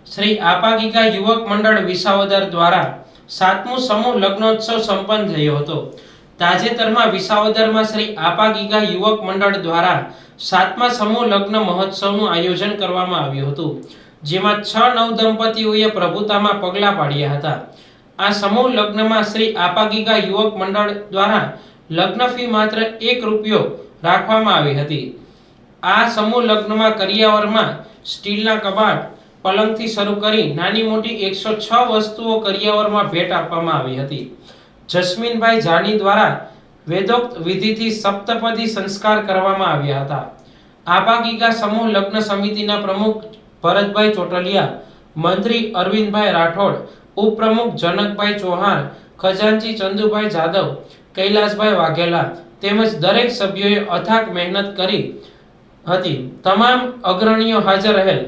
શ્રી આપાગીગા યુવક મંડળ વિસાવદર દ્વારા 7મું સમૂહ લગ્નોત્સવ સંપન્ન થયો હતો। તાજેતરમાં વિસાવદરમાં શ્રી આપાગીગા યુવક મંડળ દ્વારા 7મા સમૂહ લગ્ન મહોત્સવનું આયોજન કરવામાં આવ્યું હતું, જેમાં 6 નવદંપતીઓએ પ્રભુતામાં પગલાં પાડ્યા હતા। આ સમૂહ લગ્નમાં શ્રી આપાગીગા યુવક મંડળ દ્વારા લગ્ન ફી માત્ર ₹1 રાખવામાં આવી હતી। આ સમૂહ લગ્નમાં કરિયાવરમાં સ્ટીલના કબાટ, પલંગથી શરૂ કરી નાની મોટી 106 વસ્તુઓ કરિયાવરમાં ભેટ આપવામાં આવી હતી। જસ્મીનભાઈ જાની દ્વારા વેદોક્ત વિધિથી સપ્તપદી સંસ્કાર કરવામાં આવ્યા હતા। આપાગીગા સમૂહ લગ્ન સમિતિના પ્રમુખ ભરતભાઈ ચોટલિયા, મંત્રી અરવિંદભાઈ રાઠોડ, ઉપપ્રમુખ જનકભાઈ ચૌહાણ, ખજાનચી ચંદુભાઈ જાદવ, કૈલાસભાઈ વાઘેલા તેમજ દરેક સભ્યોએ અથાગ મહેનત કરી હતી। તમામ અગ્રણીઓ હાજર રહેલ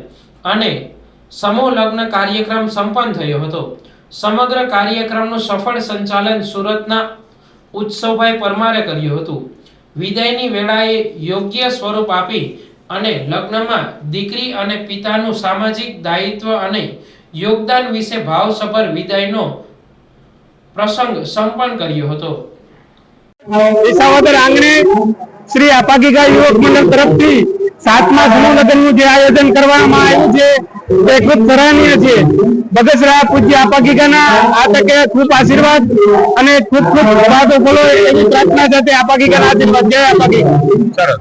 અને સમૂહ લગ્ન કાર્યક્રમ સંપન્ન થયો હતો। સમગ્ર કાર્યક્રમનું સફળ સંચાલન સુરતના ઉત્સવભાઈ પરમારે કર્યું હતું। વિદાયની વેળાએ યોગ્ય સ્વરૂપ આપી અને લગ્નમાં દીકરી અને પિતાનું સામાજિક દાયિત્વ અને યોગદાન વિશે ભાવસભર વિદાયનો પ્રસંગ સંપન્ન કર્યો હતો। વિસાવદર આંગણે શ્રી આપાગીગા યુવક મંડળ તરફથી 7મા સમૂહ લગ્નનું જે આયોજન કરવામાં આવ્યું છે તે ખૂબ સરાહનીય છે। બગસરા પૂજ્ય આપાગીગાના આ તકે ખૂબ આશીર્વાદ અને ખૂબ ખૂબ વાતો બોલો એવી પ્રાર્થના સાથે આપાગીગાના આશીર્વાદ। જય આપાગીગા।